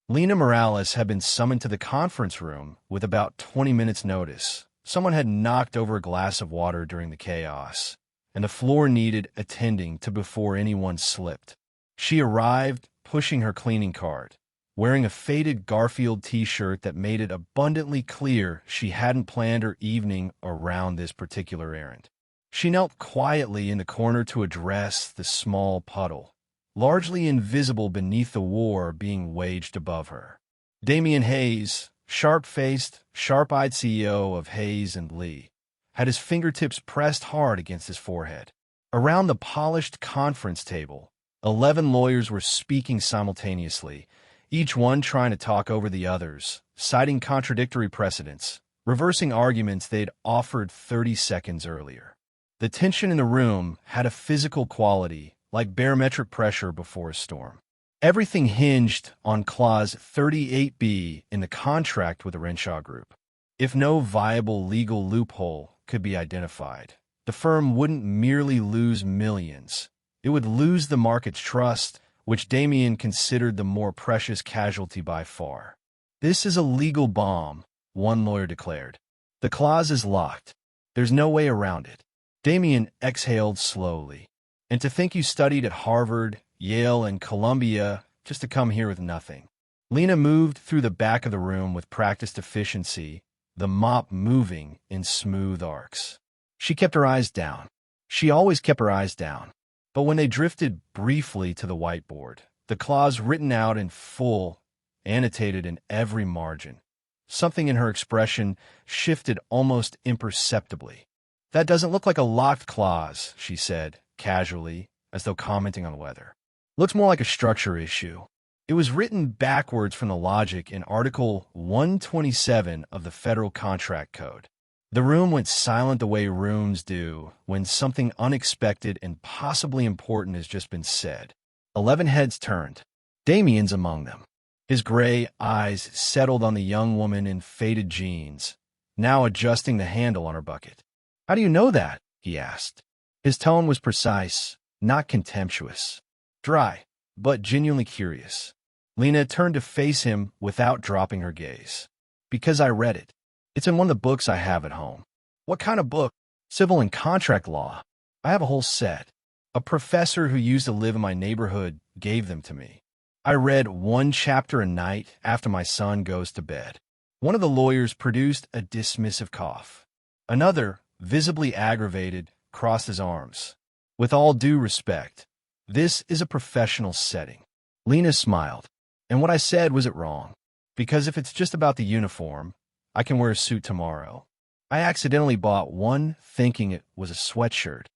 Lena Morales had been summoned to the conference room with about 20 minutes' notice. Someone had knocked over a glass of water during the chaos, and the floor needed attending to before anyone slipped. She arrived pushing her cleaning cart, wearing a faded Garfield t-shirt that made it abundantly clear she hadn't planned her evening around this particular errand. She knelt quietly in the corner to address the small puddle, largely invisible beneath the war being waged above her. Damian Hayes, sharp-faced, sharp-eyed CEO of Hayes and Lee, had his fingertips pressed hard against his forehead. Around the polished conference table, 11 lawyers were speaking simultaneously, each one trying to talk over the others, citing contradictory precedents, reversing arguments they'd offered 30 seconds earlier. The tension in the room had a physical quality, like barometric pressure before a storm. Everything hinged on Clause 38B in the contract with the Renshaw Group. If no viable legal loophole could be identified, the firm wouldn't merely lose millions. It would lose the market's trust, which Damian considered the more precious casualty by far. "This is a legal bomb," one lawyer declared. "The clause is locked. There's no way around it." Damian exhaled slowly. "And to think you studied at Harvard, Yale, and Columbia just to come here with nothing." Lena moved through the back of the room with practiced efficiency, the mop moving in smooth arcs. She kept her eyes down. She always kept her eyes down. But when they drifted briefly to the whiteboard, the clause written out in full, annotated in every margin, something in her expression shifted almost imperceptibly. "That doesn't look like a locked clause," she said, casually, as though commenting on the weather. "Looks more like a structure issue." It was written backwards from the logic in Article 127 of the Federal Contract Code. The room went silent the way rooms do when something unexpected and possibly important has just been said. 11 heads turned. Damian's among them. His gray eyes settled on the young woman in faded jeans, now adjusting the handle on her bucket. "How do you know that?" he asked. His tone was precise, not contemptuous. Dry, but genuinely curious. Lena turned to face him without dropping her gaze. "Because I read it. It's in one of the books I have at home." "What kind of book?" "Civil and contract law. I have a whole set. A professor who used to live in my neighborhood gave them to me. I read one chapter a night after my son goes to bed." One of the lawyers produced a dismissive cough. Another, visibly aggravated, crossed his arms. "With all due respect, this is a professional setting." Lena smiled. "And what I said, was it wrong? Because if it's just about the uniform, I can wear a suit tomorrow. I accidentally bought one thinking it was a sweatshirt."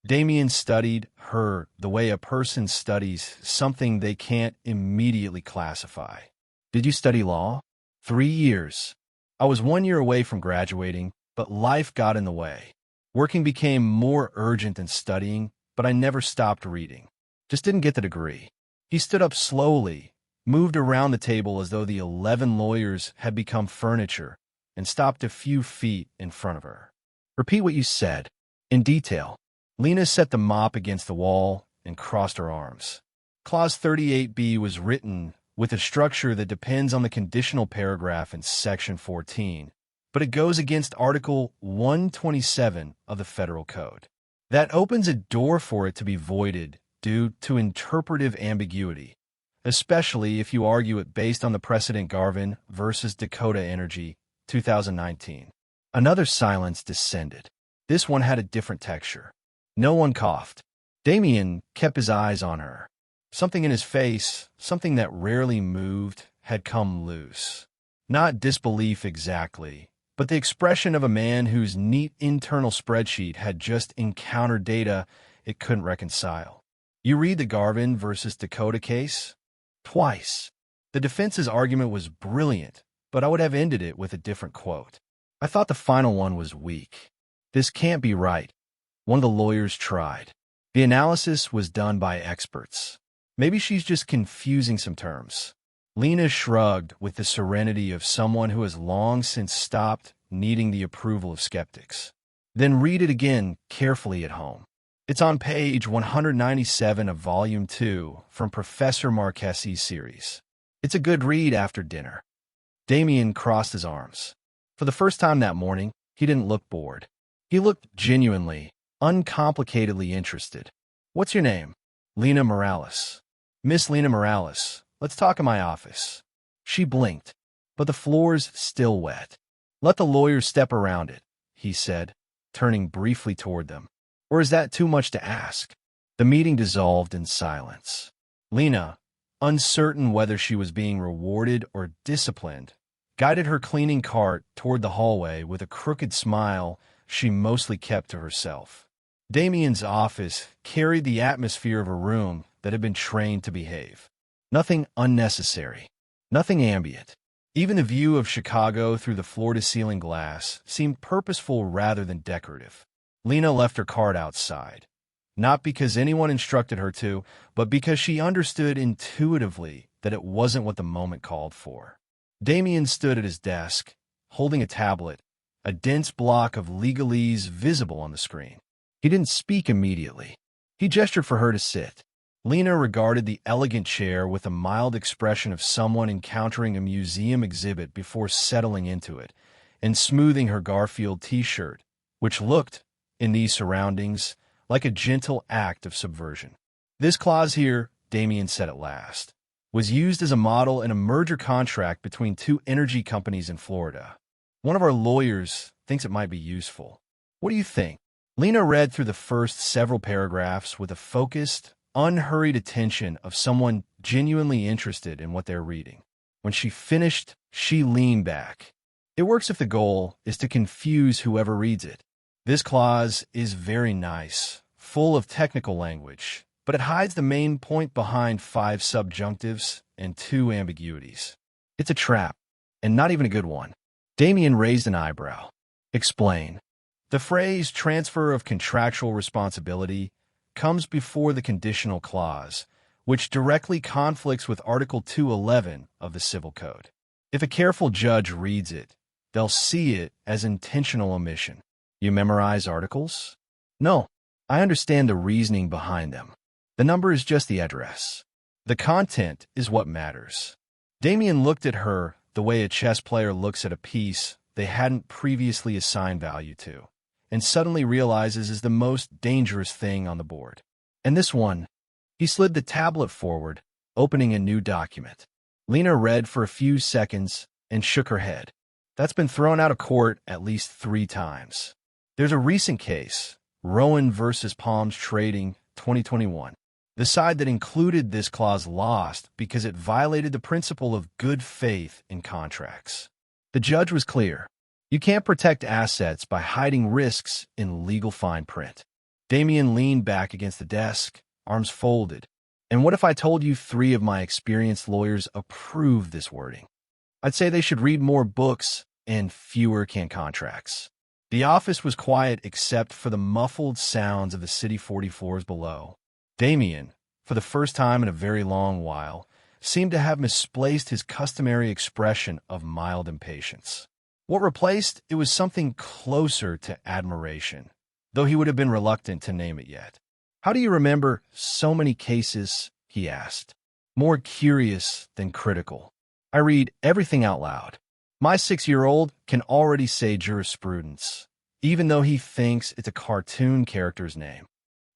Damian studied her the way a person studies something they can't immediately classify. "Did you study law?" 3 years. I was 1 year away from graduating, but life got in the way. Working became more urgent than studying, but I never stopped reading. Just didn't get the degree." He stood up slowly, moved around the table as though the 11 lawyers had become furniture, and stopped a few feet in front of her. "Repeat what you said, in detail." Lena set the mop against the wall and crossed her arms. Clause 38B was written with a structure that depends on the conditional paragraph in Section 14, but it goes against Article 127 of the Federal Code. That opens a door for it to be voided due to interpretive ambiguity, especially if you argue it based on the precedent Garvin versus Dakota Energy, 2019. Another silence descended. This one had a different texture. No one coughed. Damian kept his eyes on her. Something in his face, something that rarely moved, had come loose. Not disbelief exactly, but the expression of a man whose neat internal spreadsheet had just encountered data it couldn't reconcile. "You read the Garvin versus Dakota case?" "Twice." The defense's argument was brilliant, but I would have ended it with a different quote. "I thought the final one was weak. This can't be right." One of the lawyers tried. "The analysis was done by experts. Maybe she's just confusing some terms." Lena shrugged with the serenity of someone who has long since stopped needing the approval of skeptics. "Then read it again carefully at home. It's on page 197 of Volume 2 from Professor Marquesi's series." It's a good read after dinner. Damien crossed his arms. For the first time that morning, he didn't look bored. He looked genuinely, uncomplicatedly interested. What's your name? Lena Morales. Miss Lena Morales, let's talk in my office. She blinked, but the floor's still wet. Let the lawyer step around it, he said, turning briefly toward them. Or is that too much to ask? The meeting dissolved in silence. Lena, uncertain whether she was being rewarded or disciplined, guided her cleaning cart toward the hallway with a crooked smile she mostly kept to herself. Damien's office carried the atmosphere of a room that had been trained to behave. Nothing unnecessary, nothing ambient. Even the view of Chicago through the floor-to-ceiling glass seemed purposeful rather than decorative. Lena left her cart outside, not because anyone instructed her to, but because she understood intuitively that it wasn't what the moment called for. Damien stood at his desk, holding a tablet, a dense block of legalese visible on the screen. He didn't speak immediately. He gestured for her to sit. Lena regarded the elegant chair with a mild expression of someone encountering a museum exhibit before settling into it, and smoothing her Garfield t-shirt, which looked, in these surroundings, like a gentle act of subversion. This clause here, Damien said at last, was used as a model in a merger contract between two energy companies in Florida. One of our lawyers thinks it might be useful. What do you think? Lena read through the first several paragraphs with a focused, unhurried attention of someone genuinely interested in what they're reading. When she finished, she leaned back. It works if the goal is to confuse whoever reads it. This clause is very nice, full of technical language, but it hides the main point behind 5 subjunctives and 2 ambiguities. It's a trap, and not even a good one. Damien raised an eyebrow. Explain. The phrase transfer of contractual responsibility comes before the conditional clause, which directly conflicts with Article 211 of the Civil Code. If a careful judge reads it, they'll see it as intentional omission. You memorize articles? No, I understand the reasoning behind them. The number is just the address. The content is what matters. Damien looked at her the way a chess player looks at a piece they hadn't previously assigned value to, and suddenly realizes is the most dangerous thing on the board. And this one, he slid the tablet forward, opening a new document. Lena read for a few seconds and shook her head. That's been thrown out of court at least 3 times. There's a recent case, Rowan versus Palms Trading, 2021. The side that included this clause lost because it violated the principle of good faith in contracts. The judge was clear. You can't protect assets by hiding risks in legal fine print. Damien leaned back against the desk, arms folded. And what if I told you 3 of my experienced lawyers approve this wording? I'd say they should read more books and fewer canned contracts. The office was quiet except for the muffled sounds of the city 40 floors below. Damien, for the first time in a very long while, seemed to have misplaced his customary expression of mild impatience. What replaced it was something closer to admiration, though he would have been reluctant to name it yet. How do you remember so many cases? He asked, more curious than critical. I read everything out loud. My 6-year-old can already say jurisprudence, even though he thinks it's a cartoon character's name.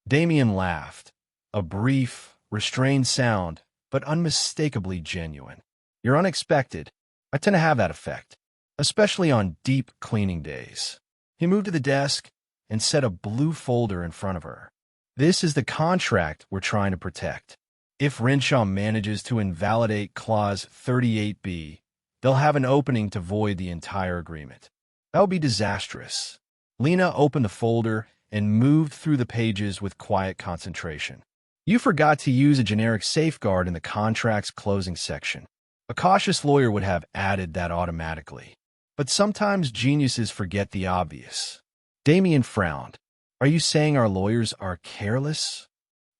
Damien laughed, a brief, restrained sound, but unmistakably genuine. You're unexpected. I tend to have that effect, especially on deep cleaning days. He moved to the desk and set a blue folder in front of her. This is the contract we're trying to protect. If Renshaw manages to invalidate Clause 38B, they'll have an opening to void the entire agreement. That would be disastrous. Lena opened the folder and moved through the pages with quiet concentration. You forgot to use a generic safeguard in the contract's closing section. A cautious lawyer would have added that automatically. But sometimes geniuses forget the obvious. Damien frowned. Are you saying our lawyers are careless?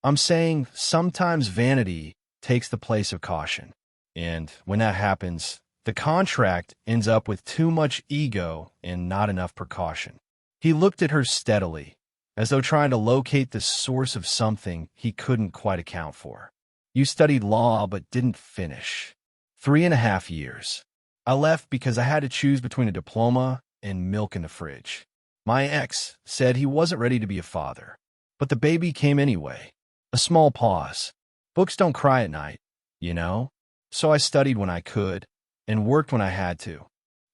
I'm saying sometimes vanity takes the place of caution. And when that happens, the contract ends up with too much ego and not enough precaution. He looked at her steadily, as though trying to locate the source of something he couldn't quite account for. You studied law but didn't finish. 3.5 years. I left because I had to choose between a diploma and milk in the fridge. My ex said he wasn't ready to be a father, but the baby came anyway. A small pause. Books don't cry at night, you know? So I studied when I could and worked when I had to.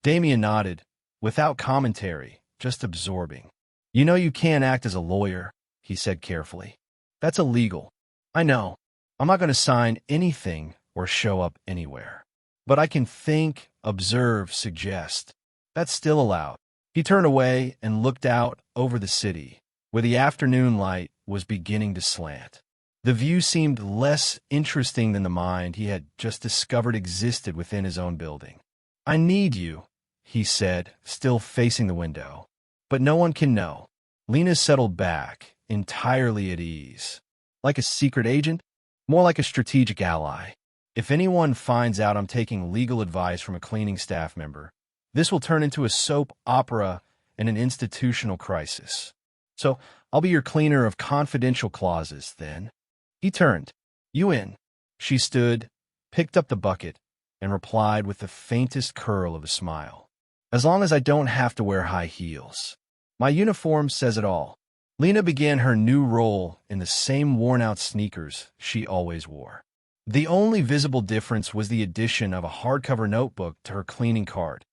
Damien nodded, without commentary, just absorbing. You know you can't act as a lawyer, he said carefully. That's illegal. I know. I'm not going to sign anything or show up anywhere. But I can think, observe, suggest. That's still allowed. He turned away and looked out over the city, where the afternoon light was beginning to slant. The view seemed less interesting than the mind he had just discovered existed within his own building. I need you, he said, still facing the window. But no one can know. Lena settled back, entirely at ease. Like a secret agent? More like a strategic ally. If anyone finds out I'm taking legal advice from a cleaning staff member, this will turn into a soap opera and an institutional crisis. So I'll be your cleaner of confidential clauses, then. He turned. You in? She stood, picked up the bucket, and replied with the faintest curl of a smile. As long as I don't have to wear high heels. My uniform says it all. Lena began her new role in the same worn-out sneakers she always wore. The only visible difference was the addition of a hardcover notebook to her cleaning cart,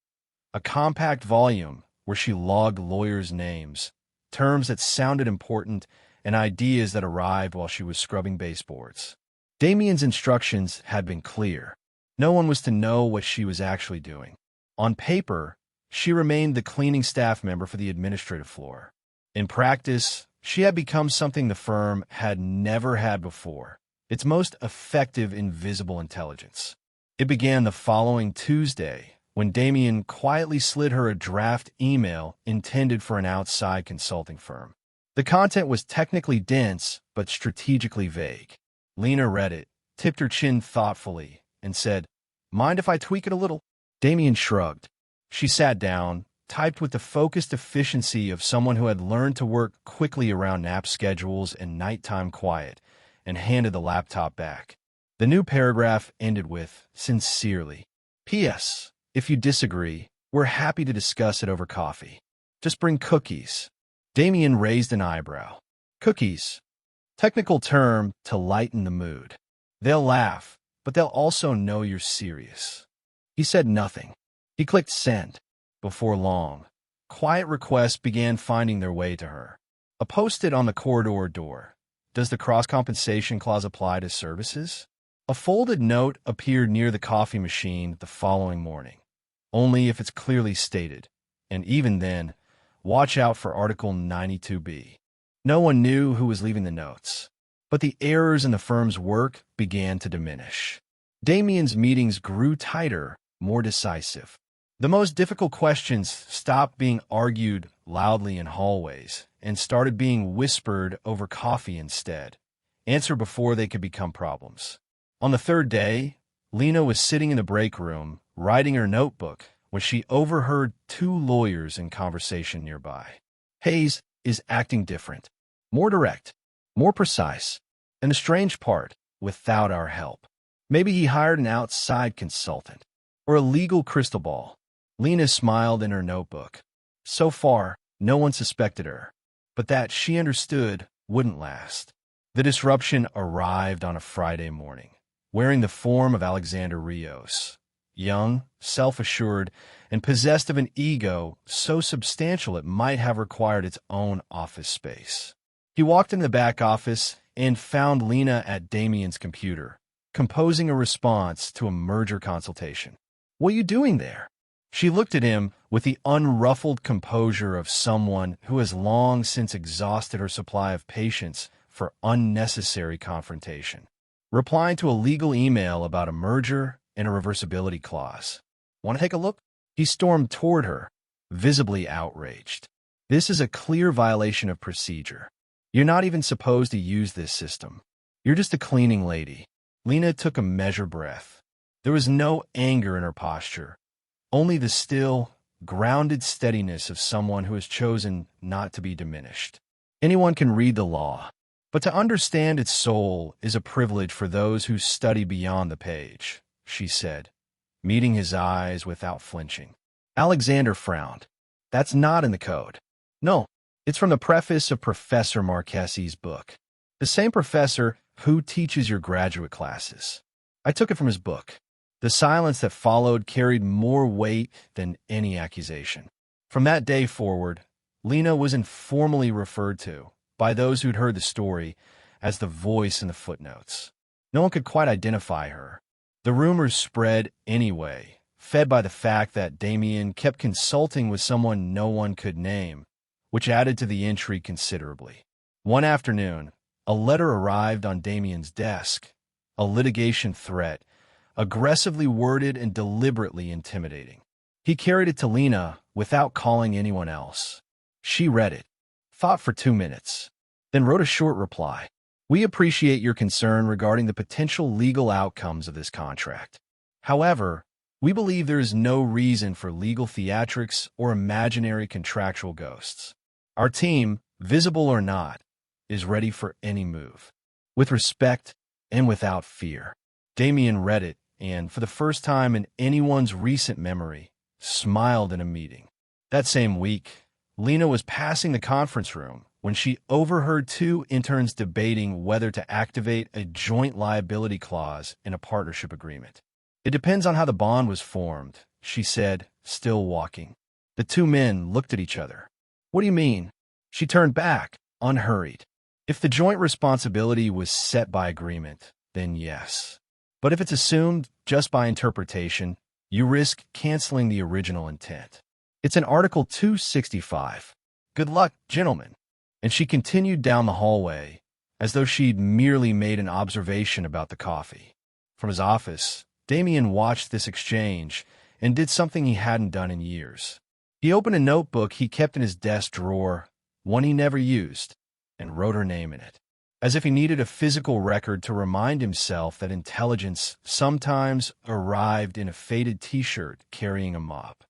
a compact volume where she logged lawyers' names, terms that sounded important, and ideas that arrived while she was scrubbing baseboards. Damien's instructions had been clear. No one was to know what she was actually doing. On paper, she remained the cleaning staff member for the administrative floor. In practice, she had become something the firm had never had before, its most effective invisible intelligence. It began the following Tuesday, when Damien quietly slid her a draft email intended for an outside consulting firm. The content was technically dense, but strategically vague. Lena read it, tipped her chin thoughtfully, and said, "Mind if I tweak it a little?" Damien shrugged. She sat down, typed with the focused efficiency of someone who had learned to work quickly around nap schedules and nighttime quiet, and handed the laptop back. The new paragraph ended with, "Sincerely. P.S. If you disagree, we're happy to discuss it over coffee. Just bring cookies." Damien raised an eyebrow. Cookies. Technical term to lighten the mood. They'll laugh, but they'll also know you're serious. He said nothing. He clicked send. Before long, quiet requests began finding their way to her. A post-it on the corridor door. Does the cross-compensation clause apply to services? A folded note appeared near the coffee machine the following morning. Only if it's clearly stated. And even then, watch out for Article 92B. No one knew who was leaving the notes. But the errors in the firm's work began to diminish. Damien's meetings grew tighter, more decisive. The most difficult questions stopped being argued loudly in hallways and started being whispered over coffee instead, answered before they could become problems. On the third day, Lena was sitting in the break room, writing her notebook, when she overheard two lawyers in conversation nearby. Hayes is acting different, more direct, more precise, and the strange part, without our help. Maybe he hired an outside consultant, or a legal crystal ball. Lena smiled in her notebook. So far, no one suspected her, but that, she understood, wouldn't last. The disruption arrived on a Friday morning, wearing the form of Alexander Rios. Young, self-assured, and possessed of an ego so substantial it might have required its own office space. He walked in the back office and found Lena at Damien's computer, composing a response to a merger consultation. "What are you doing there?" She looked at him with the unruffled composure of someone who has long since exhausted her supply of patience for unnecessary confrontation. Replying to a legal email about a merger and a reversibility clause. "Want to take a look?" He stormed toward her, visibly outraged. "This is a clear violation of procedure. You're not even supposed to use this system. You're just a cleaning lady." Lena took a measured breath. There was no anger in her posture, only the still, grounded steadiness of someone who has chosen not to be diminished. Anyone can read the law, but to understand its soul is a privilege for those who study beyond the page, she said, meeting his eyes without flinching. Alexander frowned. That's not in the code. No, it's from the preface of Professor Marquesi's book. The same professor who teaches your graduate classes. I took it from his book. The silence that followed carried more weight than any accusation. From that day forward, Lena was informally referred to, by those who'd heard the story, as the voice in the footnotes. No one could quite identify her. The rumors spread anyway, fed by the fact that Damien kept consulting with someone no one could name, which added to the intrigue considerably. One afternoon, a letter arrived on Damien's desk, a litigation threat, aggressively worded and deliberately intimidating. He carried it to Lena without calling anyone else. She read it, thought for 2 minutes, then wrote a short reply. We appreciate your concern regarding the potential legal outcomes of this contract. However, we believe there is no reason for legal theatrics or imaginary contractual ghosts. Our team, visible or not, is ready for any move. With respect and without fear. Damien read it and, for the first time in anyone's recent memory, smiled in a meeting. That same week, Lena was passing the conference room when she overheard 2 interns debating whether to activate a joint liability clause in a partnership agreement. It depends on how the bond was formed, she said, still walking. The 2 men looked at each other. What do you mean? She turned back, unhurried. If the joint responsibility was set by agreement, then yes. But if it's assumed just by interpretation, you risk canceling the original intent. It's in Article 265. Good luck, gentlemen. And she continued down the hallway, as though she'd merely made an observation about the coffee. From his office, Damien watched this exchange and did something he hadn't done in years. He opened a notebook he kept in his desk drawer, one he never used, and wrote her name in it, as if he needed a physical record to remind himself that intelligence sometimes arrived in a faded t-shirt carrying a mop.